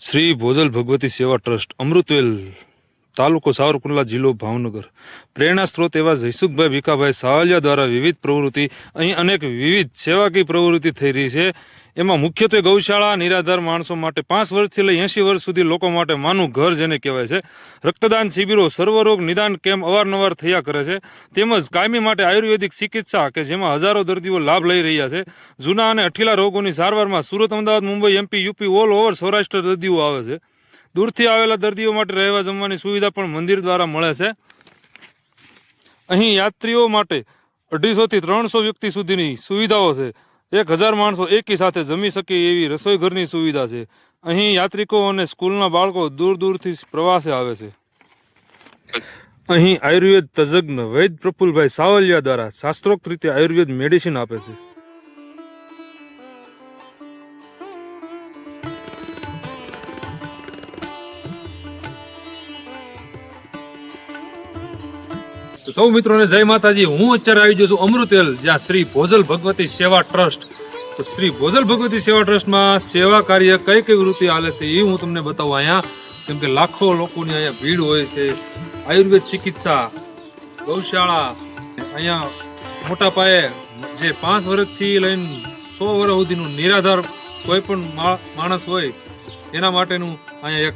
શ્રી ભોજલ ભગવતી સેવા ટ્રસ્ટ અમૃતવેલ તાલુકો સાવરકુંડલા જિલ્લો ભાવનગર પ્રેરણા સ્ત્રોત એવા જયસુખભાઈ ભીખાભાઈ સાવલિયા દ્વારા વિવિધ પ્રવૃત્તિ અહીં અનેક વિવિધ સેવાકીય પ્રવૃત્તિ થઈ રહી છે। એમાં મુખ્યત્વે ગૌશાળા નિરાધાર માણસો માટે 5 વર્ષથી લઈ 80 વર્ષ સુધી લોકો માટે માનું ઘર જેને કહેવાય છે, રક્તદાન શિબિરો, સર્વરોગ નિદાન કેમ્પ અવારનવાર થયા કરે છે, તેમજ કાયમી માટે આયુર્વેદિક ચિકિત્સા કે જેમાં હજારો દર્દીઓ લાભ લઈ રહ્યા છે। જૂના અને અઠીલા રોગોની સારવારમાં Surat, Ahmedabad, Mumbai, MP, UP all over Saurashtra દર્દીઓ આવે છે। દૂરથી આવેલા દર્દીઓ માટે રહેવા જમવાની સુવિધા પણ મંદિર દ્વારા મળે છે। અહીં યાત્રીઓ માટે 250 થી 300 વ્યક્તિ સુધીની સુવિધાઓ છે। 1000 માણસો એકી સાથે જમી શકે એવી રસોઈ ઘરની સુવિધા છે। અહીં યાત્રિકો અને સ્કૂલના બાળકો દૂર દૂરથી પ્રવાસે આવે છે। અહીં આયુર્વેદ તજજ્ઞ વૈદ પ્રફુલભાઈ સાવલિયા દ્વારા શાસ્ત્રોક્ત રીતે આયુર્વેદ મેડિસિન આપે છે। સૌ મિત્રોને જય માતાજી। હું અત્યારે આવી ગયો છું અમૃતવેલ, જ્યાં શ્રી ભોજલ ભગવતી સેવા ટ્રસ્ટ। તો શ્રી ભોજલ ભગવતી સેવા ટ્રસ્ટમાં સેવા કાર્ય કઈ કઈ વૃત્તિ હાલે છે એ હું તમને બતાવું અહીંયા। કેમ કે લાખો લોકોની અહીંયા ભીડ હોય છે। આયુર્વેદ ચિકિત્સા, ગૌશાળા, અહીંયા મોટા પાયે જે 5 વર્ષથી લઈને 100 વર્ષ સુધીનું નિરાધાર કોઈ પણ માણસ હોય એના માટેનું અહીંયા એક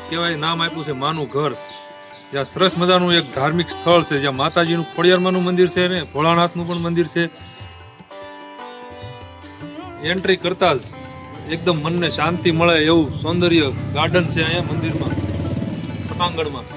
કહેવાય નામ આપ્યું છે માનું ઘર। જ્યાં સરસ મજાનું એક ધાર્મિક સ્થળ છે, જ્યાં માતાજીનું ખોડિયારમાંનું મંદિર છે ને ભોળાનાથનું પણ મંદિર છે। એન્ટ્રી કરતા જ એકદમ મનને શાંતિ મળે એવું સૌંદર્ય ગાર્ડન છે અહીંયા મંદિરમાં, પટાંગણમાં।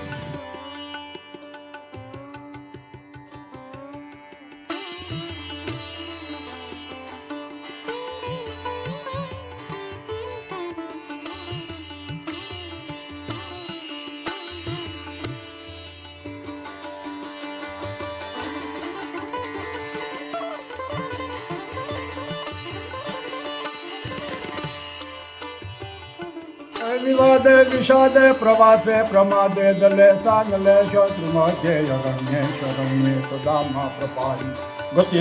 વિવાદે વિષાદે પ્રવાસે પ્રમાદે દલે સાનલે શત્રુમધ્યે અરણ્યે શરણ્યે સદામાં પ્રપારી ગતિ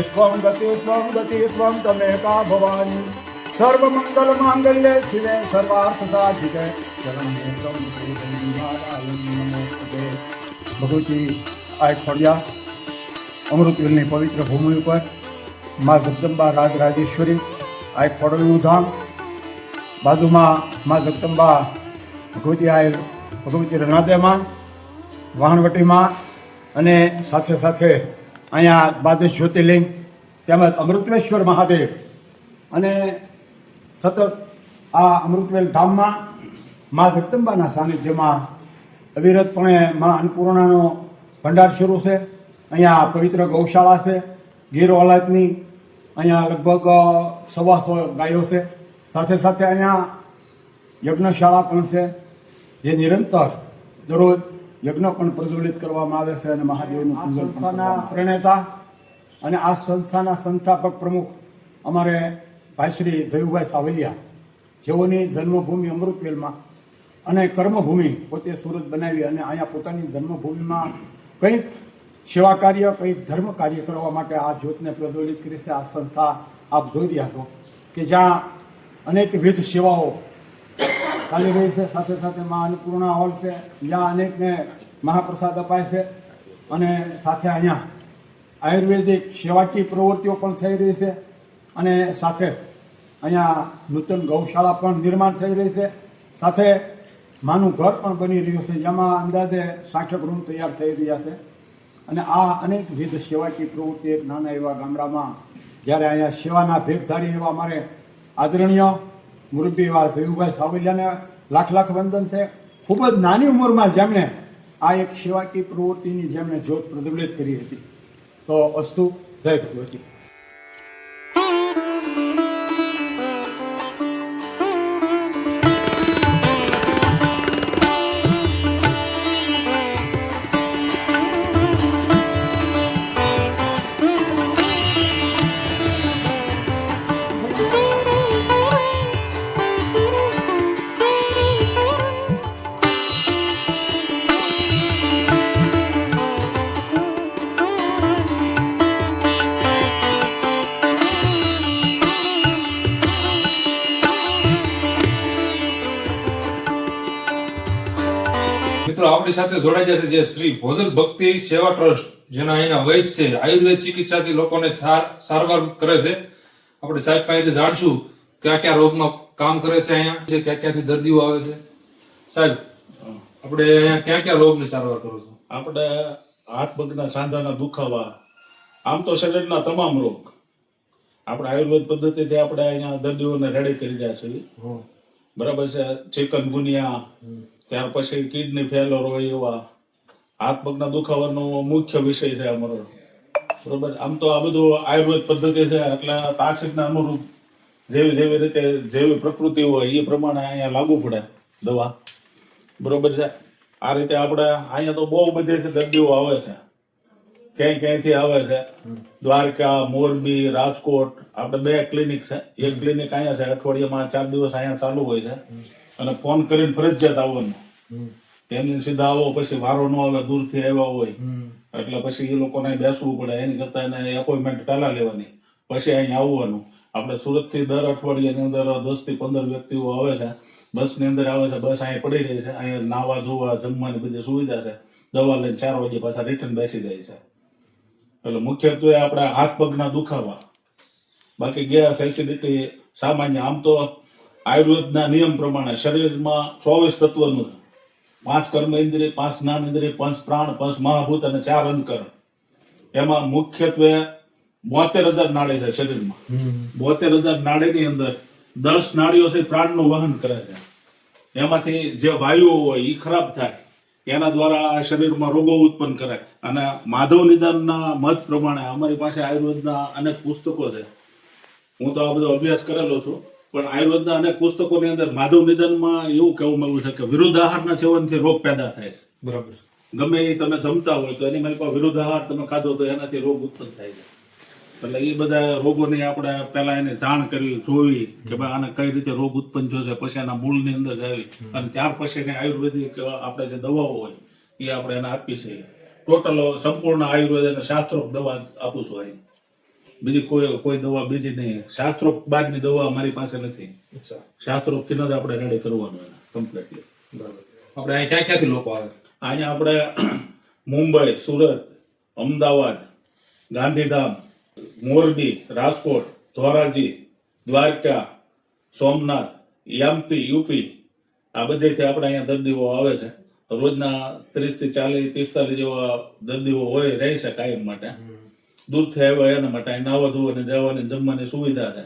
સ્વમ તમેકા ભવાની સર્વમંગલ માંગલ્યે શિવે સર્વાર્થ સાધિકે શરણ્યે ત્વં શ્રી નારાયણ નમોસ્તુતે। ભગવતી આ ખોડિયા અમૃતવેલની પવિત્ર ભૂમિ ઉપર મા જગદંબા રાજરાજેશ્વરી આ ખોડલનું ધામ, બાજુમાં મા જગદંબા ભગવતી આવેલ ભગવતી રણાદેમાં, વાહણવટીમાં, અને સાથે સાથે અહીંયા દ્વાદશ જ્યોતિર્લિંગ તેમજ અમૃતેશ્વર મહાદેવ। અને સતત આ અમૃતવેલ ધામમાં મા જગદંબાના સાનિધ્યમાં અવિરતપણે મા અન્નપૂર્ણાનો ભંડાર શરૂ છે। અહીંયા પવિત્ર ગૌશાળા છે ગીર ઓલાદની, અહીંયા લગભગ 125 ગાયો છે। સાથે સાથે અહીંયા યજ્ઞશાળા પણ છે, જે નિરંતર દરરોજ યજ્ઞ પણ પ્રજ્વલિત કરવામાં આવે છે અને મહાદેવનું પૂજન। સંસ્થાના પ્રણેતા અને આ સંસ્થાના સંસ્થાપક પ્રમુખ અમારે ભાઈ શ્રી જયુભાઈ સાવલિયા, જેઓની જન્મભૂમિ અમૃતવેલમાં અને કર્મભૂમિ પોતે સુરત બનાવી અને અહીંયા પોતાની જન્મભૂમિમાં કંઈક સેવા કાર્ય, કંઈક ધર્મ કાર્ય કરવા માટે આ જ્યોતને પ્રજ્વલિત કરી છે। આ સંસ્થા આપ જોઈ રહ્યા છો કે જ્યાં અનેકવિધ સેવાઓ ચાલી રહી છે। સાથે સાથે મા અન્નપૂર્ણા હોલ છે, જ્યાં અનેકને મહાપ્રસાદ અપાય છે, અને સાથે અહીંયા આયુર્વેદિક સેવાકીય પ્રવૃત્તિઓ પણ થઈ રહી છે, અને સાથે અહીંયા નૂતન ગૌશાળા પણ નિર્માણ થઈ રહી છે। સાથે માનું ઘર પણ બની રહ્યું છે, જેમાં અંદાજે 60 રૂમ તૈયાર થઈ રહ્યા છે। અને આ અનેકવિધ સેવાકીય પ્રવૃત્તિ એક નાના એવા ગામડામાં જ્યારે અહીંયા સેવાના ભેગધારી એવા અમારે આદરણીય મુરબ્બી એવા જયુભાઈ સાવલિયાને લાખ લાખ વંદન છે। ખૂબ જ નાની ઉંમરમાં જેમણે આ એક સેવાકીય પ્રવૃત્તિની જેમણે જ્યોત પ્રજ્વલિત કરી હતી। તો અસ્તુ, જય ભગવતી। મિત્રો આપણી સાથે જોડાઈ જશે જે શ્રી ભોજલ ભક્તિ સેવા ટ્રસ્ટ જેના અહીંના વૈદ છે આયુર્વેદ ચિકિત્સાથી લોકોને સારવાર કરે છે. આપણે સાહેબ પાસેથી જાણશું કયા કયા રોગમાં કામ કરે છે અહીંયા, જે ક્યાં ક્યાંથી દર્દીઓ આવે છે. સાહેબ, આપણે અહીંયા ક્યાં ક્યાં રોગની સારવાર કરો છો? આપણે હાથ પગના સાંધાના દુખાવા, આમ તો શરીરના તમામ રોગ આપણે આયુર્વેદ પદ્ધતિથી આપણે અહીંયા દર્દીઓને રેડી કરી રહ્યા છીએ. બરાબર છે. ચિકનગુનિયા, ત્યાર પછી કિડની ફેલર હોય એવા હાથ પગના દુખાવાનો મુખ્ય વિષય છે અમારો. બરોબર. આમ તો આ બધું આયુર્વેદ પદ્ધતિ છે એટલે તાસીરના અનુરૂપ જેવી જેવી રીતે જેવી પ્રકૃતિ હોય એ પ્રમાણે અહીંયા લાગુ પડે દવા. બરોબર છે. આ રીતે આપણે અહીંયા તો બહુ બધેથી દર્દીઓ આવે છે, ક્યાંય ક્યાંયથી આવે છે. દ્વારકા, મોરબી, રાજકોટ આપણે 2 ક્લિનિક છે. એક ક્લિનિક અહીંયા છે, અઠવાડિયામાં 4 દિવસ અહીંયા ચાલુ હોય છે અને ફોન કરીને ફરજિયાત આવવાનું. એમની સીધા આવો, પછી વારો ન આવે, દૂરથી આવ્યા હોય એટલે પછી એ લોકોને બેસવું પડે. એની કરતા એને એપોઇન્ટમેન્ટ પહેલા લેવાની, પછી અહીંયા આવવાનું. આપણે સુરતથી દર અઠવાડિયાની અંદર 10 થી 15 વ્યક્તિઓ આવે છે. બસની અંદર આવે છે, બસ અહીંયા પડી રહી છે. અહીંયા નાવા ધોવા જમવાની બધી સુવિધા છે. દવા લઈને 4 વાગે પાછા રિટર્ન બેસી જાય છે. એટલે મુખ્યત્વે આપણે હાથ પગના દુખાવા, બાકી ગેસ, એસિડિટી સામાન્ય. આમ તો આયુર્વેદના નિયમ પ્રમાણે શરીરમાં 24 તત્વનું 5 કર્મ ઇન્દ્રિય, 5 જ્ઞાન ઇન્દ્રિય, 5 પ્રાણ, 5 મહાભૂત અને 4 અંતકરણ. એમાં મુખ્યત્વે 72,000 નાડી છે શરીરમાં. 72,000 નાડીની અંદર 10 નાડીઓ છે પ્રાણનું વહન કરે છે. એમાંથી જે વાયુઓ હોય એ ખરાબ થાય, એના દ્વારા આ શરીરમાં રોગો ઉત્પન્ન કરે. અને માધવ નિદાનના મત પ્રમાણે અમારી પાસે આયુર્વેદના અનેક પુસ્તકો છે. હું તો આ બધો અભ્યાસ કરેલો છું, પણ આયુર્વેદના અનેક પુસ્તકોની અંદર માધવ નિદાનમાં એવું કહેવામાં આવ્યું છે કે વિરુદ્ધ આહારના સેવનથી રોગ પેદા થાય છે. બરાબર. ગમે એ તમે જમતા હોય તો એની મારી પાસે વિરુદ્ધ આહાર તમે ખાધો તો એનાથી રોગ ઉત્પન્ન થાય છે. એટલે એ બધા રોગોની આપણે પહેલા એને જાણ કરવી, જોવી કે ભાઈ આને કઈ રીતે રોગ ઉત્પન્ન થયો છે, પછી એના મૂળની અંદર જાવી અને ત્યાર પછી એને આયુર્વેદિક આપણે જે દવાઓ હોય એ આપણે એને આપી છે. ટોટલ સંપૂર્ણ આયુર્વેદ અને શાસ્ત્રોક્ત દવા આપું છું અહીં. બીજી કોઈ દવા બીજી નહીં. શાસ્ત્રોક્ત બાદની દવા અમારી પાસે નથી. શાસ્ત્રોક્તથી જ આપણે રેડી કરવાનું કમ્પ્લીટલી. બરાબર. આપણે અહીં ક્યાં ક્યાંથી લોકો આવે? અહીંયા આપણે મુંબઈ, સુરત, અમદાવાદ, ગાંધીધામ, મોરબી, રાજકોટ, ધોરાજી, દ્વારકા, સોમનાથ, એમપી, યુપી આ બધેથી આપણે અહીંયા દર્દીઓ આવે છે. રોજના 30 થી 40, 45 જેવા દર્દીઓ હોય, રહે છે કાયમ માટે. દૂરથી આવ્યા એના માટે અહીં નાવા ધોવાની, રહેવાની, જમવાની સુવિધા છે.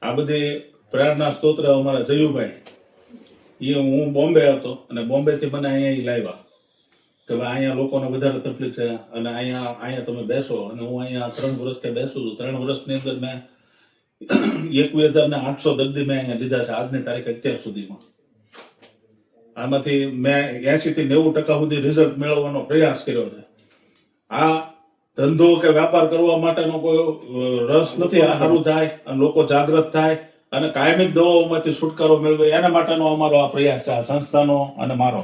આ બધી પ્રેરણા સ્તોત્ર અમારા જયુભાઈ, એ હું બોમ્બે હતો અને બોમ્બેથી મને અહીંયા લાવ્યા કે ભાઈ અહીંયા લોકોને વધારે તકલીફ છે અને અહીંયા તમે બેસો. અને હું અહીંયા 3 વર્ષથી બેસું છું. 3 વર્ષની અંદર મેં 21,800 દર્દી મેં અહીંયા લીધા છે આજની તારીખે અત્યાર સુધીમાં. આમાંથી મેં 80 થી 90% સુધી રિઝલ્ટ મેળવવાનો પ્રયાસ કર્યો છે. આ ધંધો કે વ્યાપાર કરવા માટેનો કોઈ રસ નથી. આ સારું થાય અને લોકો જાગૃત થાય અને કાયમિક દવાઓમાંથી છુટકારો મેળવે એના માટેનો અમારો આ પ્રયાસ છે, આ સંસ્થાનો અને મારો.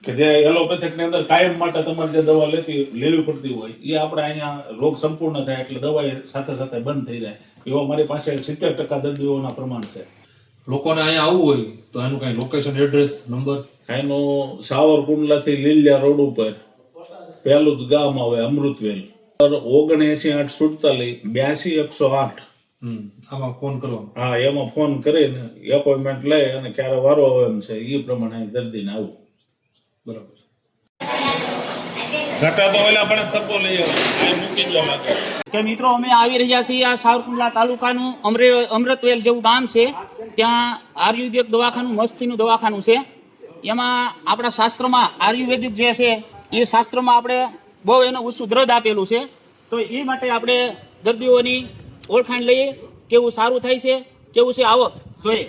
કે જે એલોપેથિક ની અંદર કાયમ માટે તમારે જે દવા લેવી પડતી હોય એ આપણે અહીંયા રોગ સંપૂર્ણ થાય એટલે દવા સાથે સાથે બંધ થઈ જાય. એવો મારી પાસે 70% દર્દીઓના પ્રમાણ છે. લોકોને અહીંયા આવવું હોય તો એનું કઈ લોકેશન, એડ્રેસ, નંબર? એનું સાવરકુંડલાથી લીલિયા રોડ ઉપર પહેલું જ ગામ આવે અમૃતવેલ. 79 847 82 108. આમાં ફોન કરવાનો. હા, એમાં ફોન કરીને એપોઇન્ટમેન્ટ લઈ અને ક્યારે વારો આવે એમ છે એ પ્રમાણે દર્દીને આવું. બરાબર. ઘટા તો ઓલા પણ થપ્પો લઈ આવે મૂકી દો. કે મિત્રો અમે આવી રહ્યા છીએ આ સાવરકુંડલા તાલુકાનું અમૃતવેલ જેવું ગામ છે. ત્યાં આયુર્વેદિક દવાખાનું, મસ્તીનું દવાખાનું છે. એમાં આપણા શાસ્ત્રમાં આયુર્વેદિક જે છે એ શાસ્ત્રમાં આપણે બહુ એનું ઊંચું દ્રઢ આપેલું છે. તો એ માટે આપણે દર્દીઓની ઓળખાણ લઈએ, કેવું સારું થાય છે, કેવું છે, આવો જોઈએ.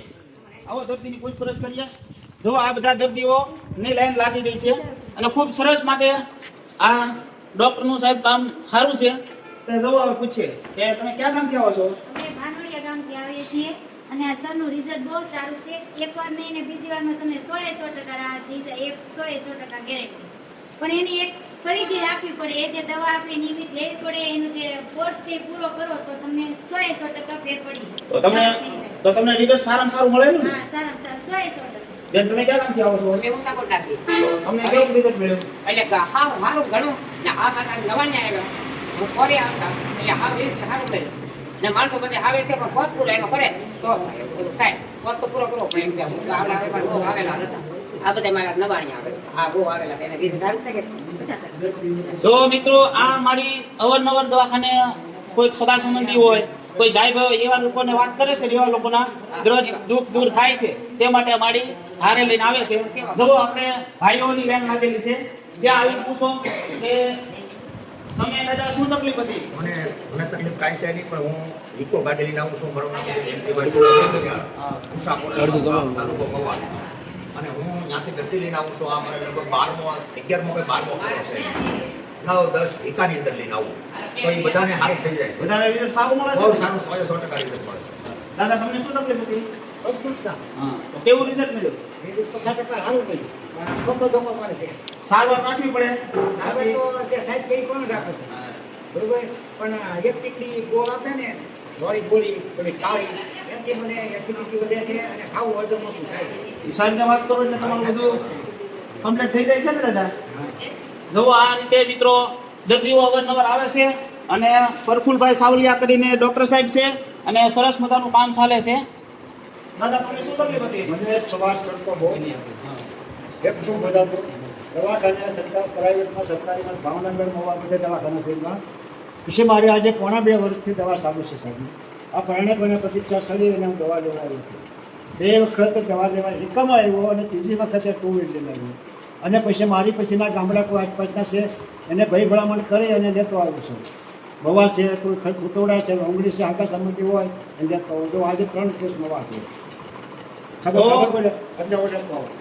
આવો દર્દીની પૂછપરછ કરીએ. જો આ બધા દર્દીઓની લાઈન લાગી ગઈ છે અને ખૂબ સરસ માટે આ ડોક્ટરનું સાહેબ કામ સારું છે. તે જવો હવે પૂછીએ કે તમે ક્યાં ગામથી આવો છો? અમે ભાનોડિયા ગામથી આવીએ છીએ અને આ સરનું રિઝલ્ટ બહુ સારું છે. એકવાર નહીં ને બીજી વારમાં તમને 100% રાહત થઈ જાય, 100% ગેરંટી. પણ એની એક ફરીથી રાખવી પડે. એ જે દવા આપી નિયમિત લેવી પડે, એનો જે કોર્સ છે પૂરો કરો તો તમને 100% ફેર પડી જાય. તો તમને રિઝલ્ટ સારામાં સારું મળે ને? હા, સારામાં સારું 100%. બેન તમે ક્યાં ગામથી આવો છો? અમે ઊંચા કોટ નાખી. તમને કેવું રિઝલ્ટ મળ્યું? એટલે હાવ સારું ઘણું ને આ મારા નવાણિયા આવ્યા હું ફરે આવતા એટલે હાવ એ રીતે સારું કર્યું ને માણસો બધે આવે છે પણ પોત પૂરો એનો કરે તો થાય પોત તો પૂરો કરવો પડે એમ કે હું તો આવડા વેપાર બહુ આવેલા હતા આ બધા મારા નવાણિયા આવે આ બહુ આવેલા એને રીતે સારું થાય કે જો મિત્રો આ મારી અવારનવાર દવાખાને કોઈ સગા સંબંધી હોય કોઈ જાય ભાઈ એવા લોકોને વાત કરે છે એવા લોકોના દુઃખ દૂર થાય છે તે માટે અમારી હારે લઈને આવે છે જો આપણે ભાઈઓની વેન લાગેલી છે ત્યાં આવીને પૂછો કે તમે દાદા શું તકલીફ હતી? મને તકલીફ કાંઈ છે નહીં, પણ હું ઇકો ગાડી લઈને આવું છું. મારું નામ છે જયંતિભાઈ તાલુકો મહુવા. અને હું ત્યાંથી ગદ્દી લઈને આવું છું. આ મને લગભગ 11મો કે 12મો પૂરો છે. 9, 10 એકાની અંદર લઈને આવું તો એ બધાને સારું થઈ જાય છે. બધાને રિઝલ્ટ સારું મળે બહુ છે? સારું 100% રિઝલ્ટ મળે છે. દાદા તમને શું તકલીફ હતી? હા તો કેવું રિઝલ્ટ મળ્યું? સારવાર રાખવી પડે? સાહેબને વાત કરો એટલે તમારું બધું કમ્પ્લીટ થઈ જાય છે ને દાદા? જો આ રીતે મિત્રો દર્દીઓ અવારનવાર આવે છે અને પ્રફુલભાઈ સાવલિયા કરીને ડોક્ટર સાહેબ છે અને સરસ મજાનું કામ ચાલે છે. દાદા તમને શું તકલીફ હતી? મને શ્વાસ ચડતો બહુ એક શું બધા દવાખાને પ્રાઇવેટમાં સરકારીમાં ભાવનગર મહુવા બધે દવાખાના થયેલા પછી મારે આજે 1.5 વર્ષથી દવા ચાલુ છે સાહેબ. આ પરણે પ્રતિક્ષા સડી અને હું દવા લેવા આવ્યો છું. 2 વખત દવા લેવા એકમ આવ્યો અને ત્રીજી વખતે 2 વ્હીલર લાવ્યો અને પછી મારી પછીના ગામડા કોઈ આસપાસના છે એને ભાઈ ભલામણ કરી અને લેતો આવ્યો છું. મવા છે, કોઈ ઉટોડા છે, ડુંગળી છે, આગળ સંબંધી હોય અને લેતો આવ્યો. જો આજે 3 કેસ મવા છે.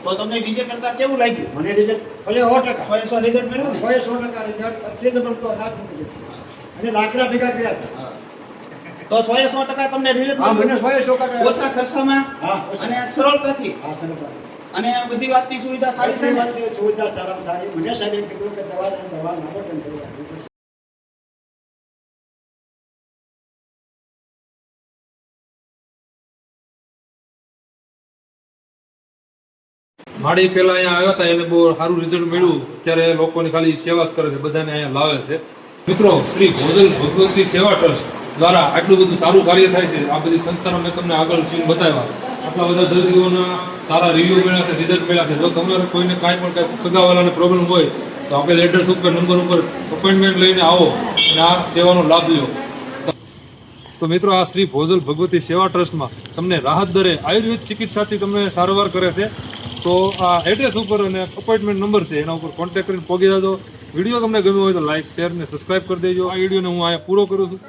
તો તમને બીજે કરતા કેવું લાગ્યું? મને રિઝલ્ટ 100% 100% રિઝલ્ટ મળ્યું ને? 100% રિઝલ્ટ 25 નંબર તો રાત અને લાકડા ભેગા ગયા હતા. તો 100% તમને રિઝલ્ટ હા, મને મળ્યું? 100% ઓછા ખર્ચામાં હા, અને સરળતાથી હા, સરસ. અને બધી વાતની સુવિધા સારી છે ને? સારી સુવિધા સારામાં સારી. મને સાહેબે કીધું કે દવા નાખો તેમ કરી આપી. માળી પહેલા અહીંયા આવ્યા હતા એને બહુ સારું રિઝલ્ટ મળ્યું ત્યારે લોકોની ખાલી સેવા જ કરે છે, બધાને અહીંયા લાવે છે. મિત્રો શ્રી ભોજલ ભગવતી સેવા ટ્રસ્ટ દ્વારા આટલું બધું સારું કાર્ય થાય છે. આ બધી સંસ્થાનો મેં તમને આગળ સીન બતાવ્યા. આટલા બધા દર્દીઓના સારા રિવ્યૂ મળ્યા છે, રિઝલ્ટ મળ્યા છે. જો તમારે કોઈને કાંઈ પણ કાંઈ સગાવાલાને પ્રોબ્લેમ હોય તો આપેલ એડ્રેસ ઉપર નંબર ઉપર અપોઇન્ટમેન્ટ લઈને આવો અને આ સેવાનો લાભ લ્યો. તો મિત્રો આ શ્રી ભોજલ ભગવતી સેવા ટ્રસ્ટમાં તમને રાહત દરે આયુર્વેદ ચિકિત્સાથી તમને સારવાર કરે છે. તો આ એડ્રેસ ઉપર અને અપોઇન્ટમેન્ટ નંબર છે એના ઉપર કોન્ટેક્ટ કરીને પહોંચી જાજો. વિડીયો તમને ગમ્યો હોય તો લાઇક, શેર અને સબસ્ક્રાઇબ કરી દેજો. આ વિડીયોને હું અહીંયા પૂરો કરું છું.